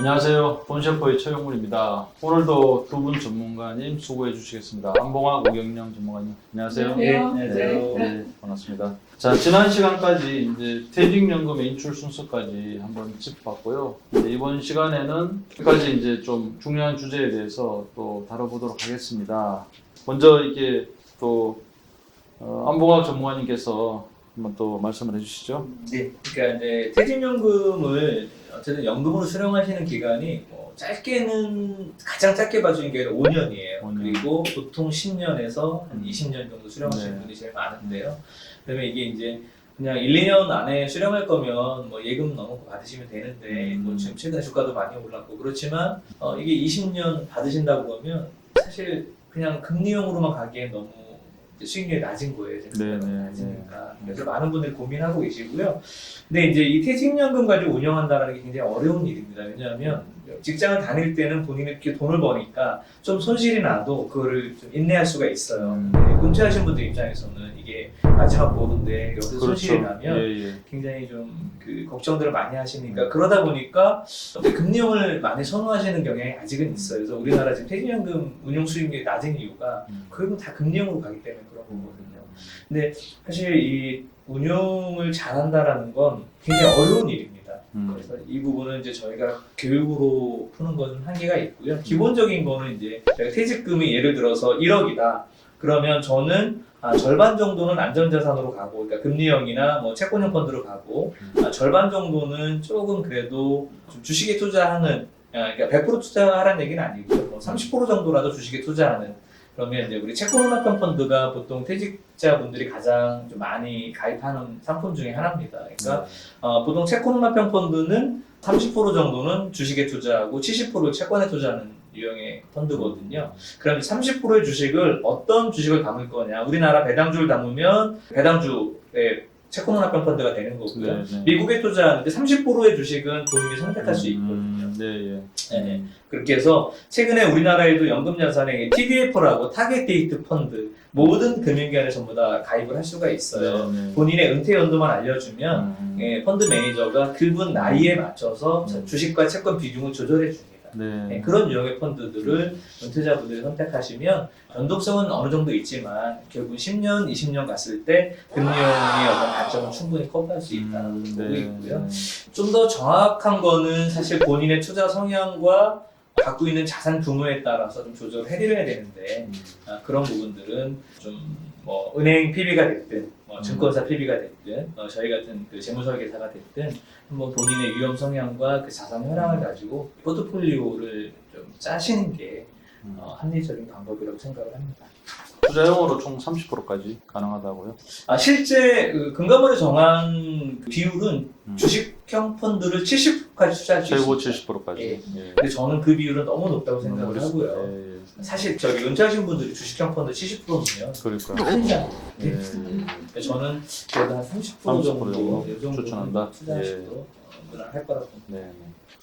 안녕하세요. 본셰퍼의 최용문입니다. 오늘도 두 분 전문가님 수고해 주시겠습니다. 안봉학, 오경영 전문가님. 안녕하세요. 네, 안녕하세요. 네, 반갑습니다. 자, 지난 시간까지 이제 퇴직연금의 인출 순서까지 한번 짚어봤고요. 이제 이번 시간에는 여기까지 이제 좀 중요한 주제에 대해서 또 다뤄보도록 하겠습니다. 먼저 이게 또 안봉학 전문가님께서 한번 또 말씀을 해주시죠. 네, 그러니까 이제 퇴직연금을 어쨌든 연금으로 수령하시는 기간이 뭐 짧게는 가장 짧게 봐주는 게 5년이에요. 5년. 그리고 보통 10년에서 한 20년 정도 수령하시는 네. 분이 제일 많은데요. 그다음에 이게 이제 그냥 1, 2년 안에 수령할 거면 뭐 예금 넣어놓고 받으시면 되는데 뭐 지금 최근에 주가도 많이 올랐고 그렇지만 이게 20년 받으신다고 그러면 사실 그냥 금리형으로만 가기엔 너무 수익률이 낮은 거예요. 네, 네, 낮으니까. 그래서 많은 분들이 고민하고 계시고요. 근데 이제 이 퇴직연금 가지고 운영한다는 게 굉장히 어려운 일입니다. 왜냐하면 직장을 다닐 때는 본인이 이렇게 돈을 버니까 좀 손실이 나도 그거를 좀 인내할 수가 있어요. 근데 은퇴하신 분들 입장에서는 이게 마지막 보루인데 여기서 그렇죠. 손실이 나면 예. 굉장히 좀 그 걱정들을 많이 하시니까 그러다 보니까 금리형을 많이 선호하시는 경향이 아직은 있어요. 그래서 우리나라 지금 퇴직연금 운용 수익률이 낮은 이유가 그건 다 금리형으로 가기 때문에 그런 거거든요. 근데 사실 이 운용을 잘한다라는 건 굉장히 어려운 일입니다. 그래서 이 부분은 이제 저희가 교육으로 푸는 건 한계가 있고요. 기본적인 거는 이제 제가 퇴직금이 예를 들어서 1억이다. 그러면 저는 절반 정도는 안전자산으로 가고, 그러니까 금리형이나 뭐 채권형 펀드로 가고, 절반 정도는 조금 그래도 좀 주식에 투자하는, 그러니까 100% 투자하라는 얘기는 아니고요. 뭐 30% 정도라도 주식에 투자하는. 그러면 이제 우리 채권훈납형 펀드가 보통 퇴직자분들이 가장 좀 많이 가입하는 상품 중에 하나입니다. 그러니까 보통 채권훈납형 펀드는 30% 정도는 주식에 투자하고 70% 채권에 투자하는 유형의 펀드거든요. 그럼 30%의 주식을 어떤 주식을 담을 거냐? 우리나라 배당주를 담으면 배당주의 채권훈납형 펀드가 되는 거고요. 미국에 투자하는데 30%의 주식은 본인이 선택할 수 있거든요. 네. 그렇게 해서 최근에 우리나라에도 연금자산에 TDF라고 타겟 데이트 펀드 모든 금융기관에 전부 다 가입을 할 수가 있어요. 본인의 은퇴 연도만 알려주면 펀드 매니저가 그분 나이에 맞춰서 주식과 채권 비중을 조절해 줍니다. 그런 유형의 펀드들을 은퇴자분들이 선택하시면 변동성은 어느 정도 있지만 결국 10년, 20년 갔을 때 금리형의 어떤 단점은 충분히 커버할 수 있다는 걸 보고 있고요. 좀 더 정확한 거는 사실 본인의 투자 성향과 갖고 있는 자산 규모에 따라서 좀 조절을 해드려야 되는데 그런 부분들은 좀 뭐 은행 PB가 됐든 증권사 PB가 됐든 저희 같은 그 재무설계사가 됐든 한번 본인의 위험 성향과 그 자산 현황을 가지고 포트폴리오를 좀 짜시는 게 합리적인 방법이라고 생각을 합니다. 투자용으로 총 30%까지 가능하다고요? 실제 그 금감원에 정한 그 비율은 주식형 펀드를 70%까지 투자할 수 최고 있습니다. 70%까지. 근데 저는 그 비율은 너무 높다고 생각을 하고요. 사실 저기 은퇴하신 분들이 주식형 펀드 70%면 그러니까요. 저는 그래도 한 30% 정도 이 정도 추천한다. 투자하셔도 무난할 거라고 봅니다. 네.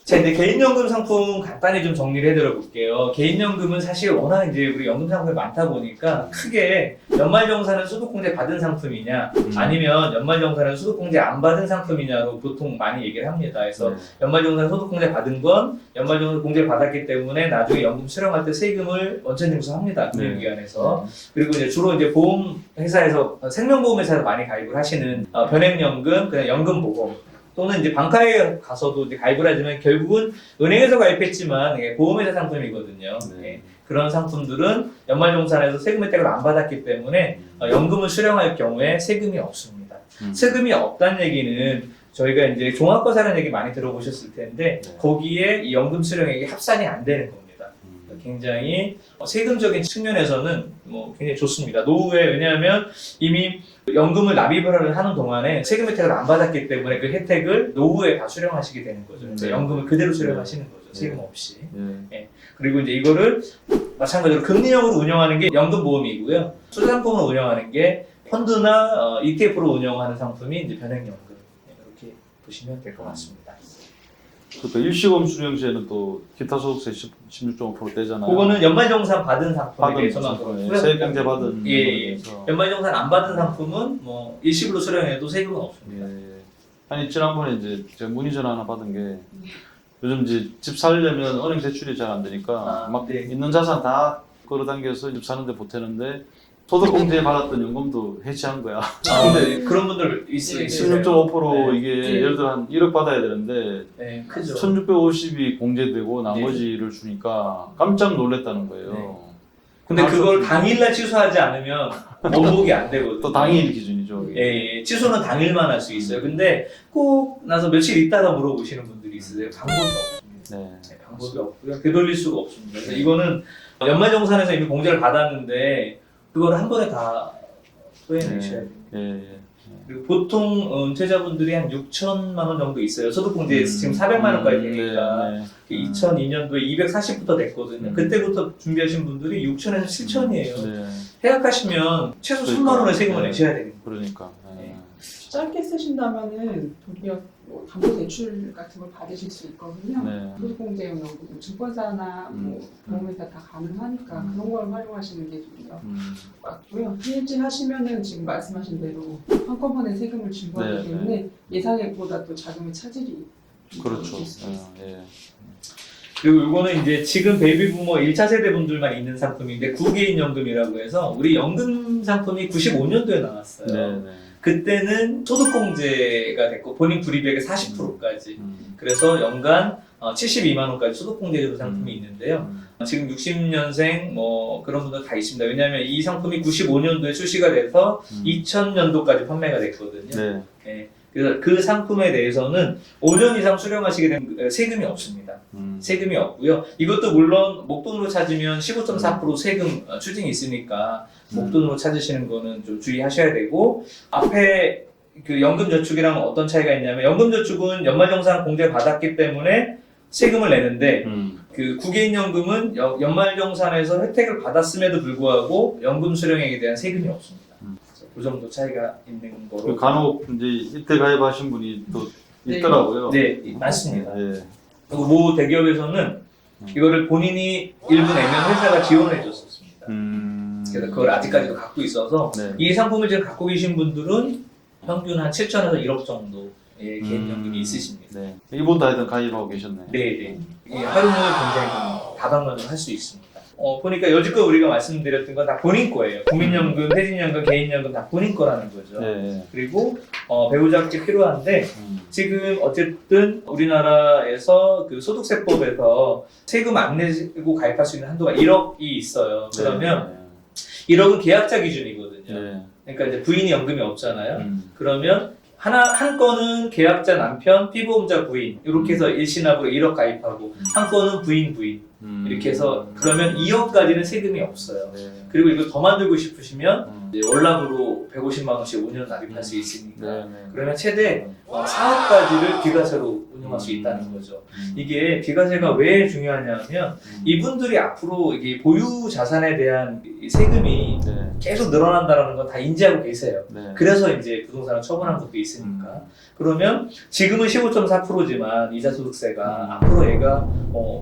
자, 이제 개인연금 상품 간단히 좀 정리를 해드려 볼게요. 개인연금은 사실 워낙 이제 우리 연금 상품이 많다 보니까 크게 연말정산은 소득공제 받은 상품이냐 아니면 연말정산은 소득공제 안 받은 상품이냐로 보통 많이 얘기를 합니다. 그래서 연말정산 소득공제 받은 건 연말정산 공제 받았기 때문에 나중에 연금 수령할 때 세금을 원천 징수합니다. 금융기관에서. 그리고 이제 주로 이제 보험회사에서 생명보험회사에서 많이 가입을 하시는 변액연금, 그냥 연금보험. 또는 이제 방카에 가서도 이제 가입을 하지만 결국은 은행에서 가입했지만 보험회사 상품이거든요. 그런 상품들은 연말정산에서 세금 혜택을 안 받았기 때문에 연금을 수령할 경우에 세금이 없습니다. 세금이 없다는 얘기는 저희가 이제 종합과세라는 얘기 많이 들어보셨을 텐데 거기에 이 연금 수령액이 합산이 안 되는 겁니다. 굉장히 세금적인 측면에서는 뭐 굉장히 좋습니다. 노후에 왜냐하면 이미 연금을 납입을 하는 동안에 세금 혜택을 안 받았기 때문에 그 혜택을 노후에 다 수령하시게 되는 거죠. 그러니까 연금을 그대로 수령하시는 거죠. 세금 없이. 그리고 이제 이거를 마찬가지로 금리형으로 운영하는 게 연금보험이고요. 투자상품으로 운영하는 게 펀드나 ETF로 운영하는 상품이 이제 변액연금. 이렇게 보시면 될 것 같습니다. 또 일시금 수령 시에는 또 기타 소득세 16.5% 떼잖아요. 그거는 연말정산 받은 상품에 대해서만 그렇고요. 세액공제 받은 연말정산 안 받은 상품은 뭐 일시불로 수령해도 세금은 없습니다. 아니 지난번에 이제 제가 문의 전화 하나 받은 게 요즘 이제 집 살려면 은행 대출이 잘 안 되니까 막 네. 있는 자산 다 끌어당겨서 집 사는데 보태는데 소득공제 받았던 연금도 해지한 거야. 근데 그런 분들 있어요. 16.5% 네. 이게 네. 예를 들어 한 1억 받아야 되는데 네, 크죠. 1650이 공제되고 나머지를 주니까 깜짝 놀랐다는 거예요. 네. 근데 그걸 당일날 취소하지 않으면 원복이 안 되거든요. 또 당일 기준이죠. 이게. 예, 취소는 당일만 할 수 있어요. 근데 꼭 나서 며칠 있다가 물어보시는 분들이 있으세요. 방법이 없습니다. 네. 네, 방법이 없고요. 되돌릴 수가 없습니다. 그래서 이거는 연말정산에서 이미 공제를 받았는데 그걸 한 번에 다 토해내셔야 돼요. 예, 예. 그리고 보통 은퇴자분들이 한 6천만 원 정도 있어요. 소득공제에서 지금 400만 원까지 되니까 네, 네. 2002년도에 240부터 됐거든요. 그때부터 준비하신 분들이 6천에서 7천이에요. 네. 해약하시면 최소 3만 원의 세금을 네. 내셔야 됩니다. 그러니까. 네. 짧게 쓰신다면은 도리어 뭐 담보대출 같은 걸 받으실 수 있거든요. 네. 소득공제용 연금, 증권사나 뭐 보험회사 다 가능하니까 그런 걸 활용하시는 게 좋고요. 맞고요. 해지 하시면은 지금 말씀하신 대로 한꺼번에 세금을 증부하기 네, 때문에 예상액보다 또 자금의 차질이 그렇죠. 있을 수 있어요. 예. 그리고 이거는 이제 지금 베이비 부머 1차 세대 분들만 있는 상품인데 구개인 연금이라고 해서 우리 연금 상품이 95년도에 나왔어요. 네, 네. 그때는 소득공제가 됐고 본인 불이익의 40%까지. 그래서 연간 72만 원까지 소득공제되는 상품이 있는데요. 지금 60년생 뭐 그런 분들 다 있습니다. 왜냐하면 이 상품이 95년도에 출시가 돼서 2000년도까지 판매가 됐거든요. 네. 네. 그래서 그 상품에 대해서는 5년 이상 수령하시게 되면 세금이 없습니다. 세금이 없고요. 이것도 물론 목돈으로 찾으면 15.4% 세금 추징이 있으니까 목돈으로 찾으시는 거는 좀 주의하셔야 되고 앞에 그 연금저축이랑 어떤 차이가 있냐면 연금저축은 연말정산 공제 받았기 때문에 세금을 내는데 그 구개인연금은 연말정산에서 혜택을 받았음에도 불구하고 연금 수령액에 대한 세금이 없습니다. 그래서 그 정도 차이가 있는 거로 간혹 이제 이때 가입하신 분이 또 네. 있더라고요. 네, 많습니다. 예. 그리고 모 대기업에서는 이거를 본인이 일부 내면 회사가 지원을 해줬었습니다. 그래서 그걸 아직까지도 갖고 있어서 네. 이 상품을 지금 갖고 계신 분들은 평균 한 7천에서 1억 정도의 개인연금이 있으십니다. 네. 이분도 하여튼 가입하고 계셨네. 네네. 이 활용을 굉장히 다방면으로 할 수 있습니다. 보니까 여지껏 우리가 말씀드렸던 건 다 본인 거예요. 국민연금, 퇴직연금, 개인연금 다 본인 거라는 거죠. 네. 그리고 배우자께 필요한데 지금 어쨌든 우리나라에서 그 소득세법에서 세금 안 내고 가입할 수 있는 한도가 1억이 있어요. 그러면 1억은 계약자 기준이거든요. 네. 그러니까 이제 부인이 연금이 없잖아요. 그러면 한 건은 계약자 남편, 피보험자 부인 이렇게 해서 일시납으로 1억 가입하고 한 건은 부인 이렇게 해서 그러면 2억까지는 세금이 없어요. 네. 그리고 이거 더 만들고 싶으시면 이제 월납으로 150만 원씩 5년 납입할 수 있으니까 네. 그러면 최대 4억까지를 비과세로 운용할 수 있다는 거죠. 이게 비과세가 왜 중요하냐면 이분들이 앞으로 이게 보유 자산에 대한 이 세금이 네. 계속 늘어난다는 건 다 인지하고 계세요. 네. 그래서 이제 부동산을 처분한 것도 있으니까. 그러면 지금은 15.4%지만 이자 소득세가 앞으로 얘가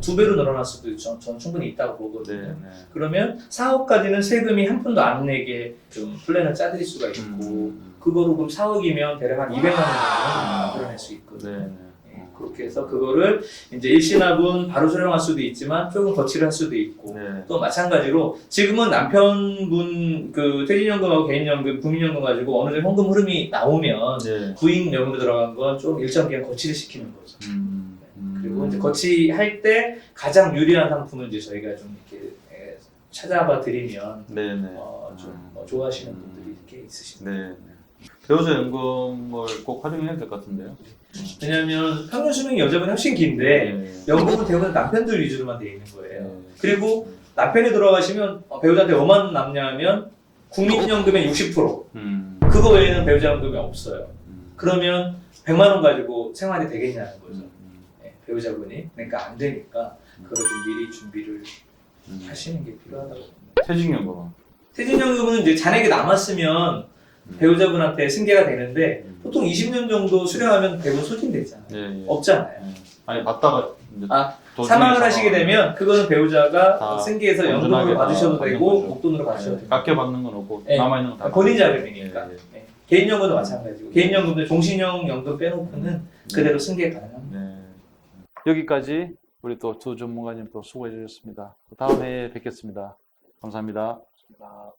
2배로 늘어날 수도 있죠. 전 충분히 있다고 보거든요. 네. 그러면 4억까지는 세금이 한 푼도 안 내게 좀 플랜을 짜드릴 수가 있고 그거로 그럼 4억이면 대략 한 200만 원 정도는 만들어낼 수 있거든요. 네. 그렇게 해서 그거를 이제 일시납은 바로 수령할 수도 있지만 조금 거치를 할 수도 있고 네. 또 마찬가지로 지금은 남편분 그 퇴직연금하고 개인연금, 국민연금 가지고 어느 정도 현금 흐름이 나오면 네. 부인연금으로 들어간 건 좀 일정 기간 거치를 시키는 거죠. 그리고 이제 거치할 때 가장 유리한 상품을 이제 저희가 좀 이렇게 찾아봐 드리면 네. 네. 좀 좋아하시는 분들이 이렇게 있으십니다. 네. 배우자 연금을 꼭 활용해야 될 것 같은데요. 왜냐하면 평균 수명이 여자분이 훨씬 긴데 연금은 대부분 남편들 위주로만 돼 있는 거예요. 그리고 남편이 돌아가시면 배우자한테 얼마나 남냐면 국민연금의 60% 그거 외에는 배우자 연금이 없어요. 그러면 100만 원 가지고 생활이 되겠냐는 거죠. 네, 배우자분이. 그러니까 안 되니까 그걸 좀 미리 준비를 하시는 게 필요하다고 봅니다. 퇴직연금은? 퇴직연금은 이제 잔액이 남았으면 배우자분한테 승계가 되는데 보통 20년 정도 수령하면 대부분 소진되잖아요. 예. 없잖아요. 아니 받다가 이제 사망을 하시게 되면 그거는 배우자가 다 승계해서 연금으로 온전하게 받으셔도 다 되고 받는 거죠. 목돈으로 받으셔도 되고 깎여 받는 건 없고 네. 남아 있는 건 다 본인 자금이니까. 예. 네. 개인연금도 마찬가지고 개인연금도 종신형 연금 빼놓고는 그대로 승계 가능합니다. 네. 여기까지 우리 또 두 전문가님 또 수고해 주셨습니다. 다음 회에 뵙겠습니다. 감사합니다. 아,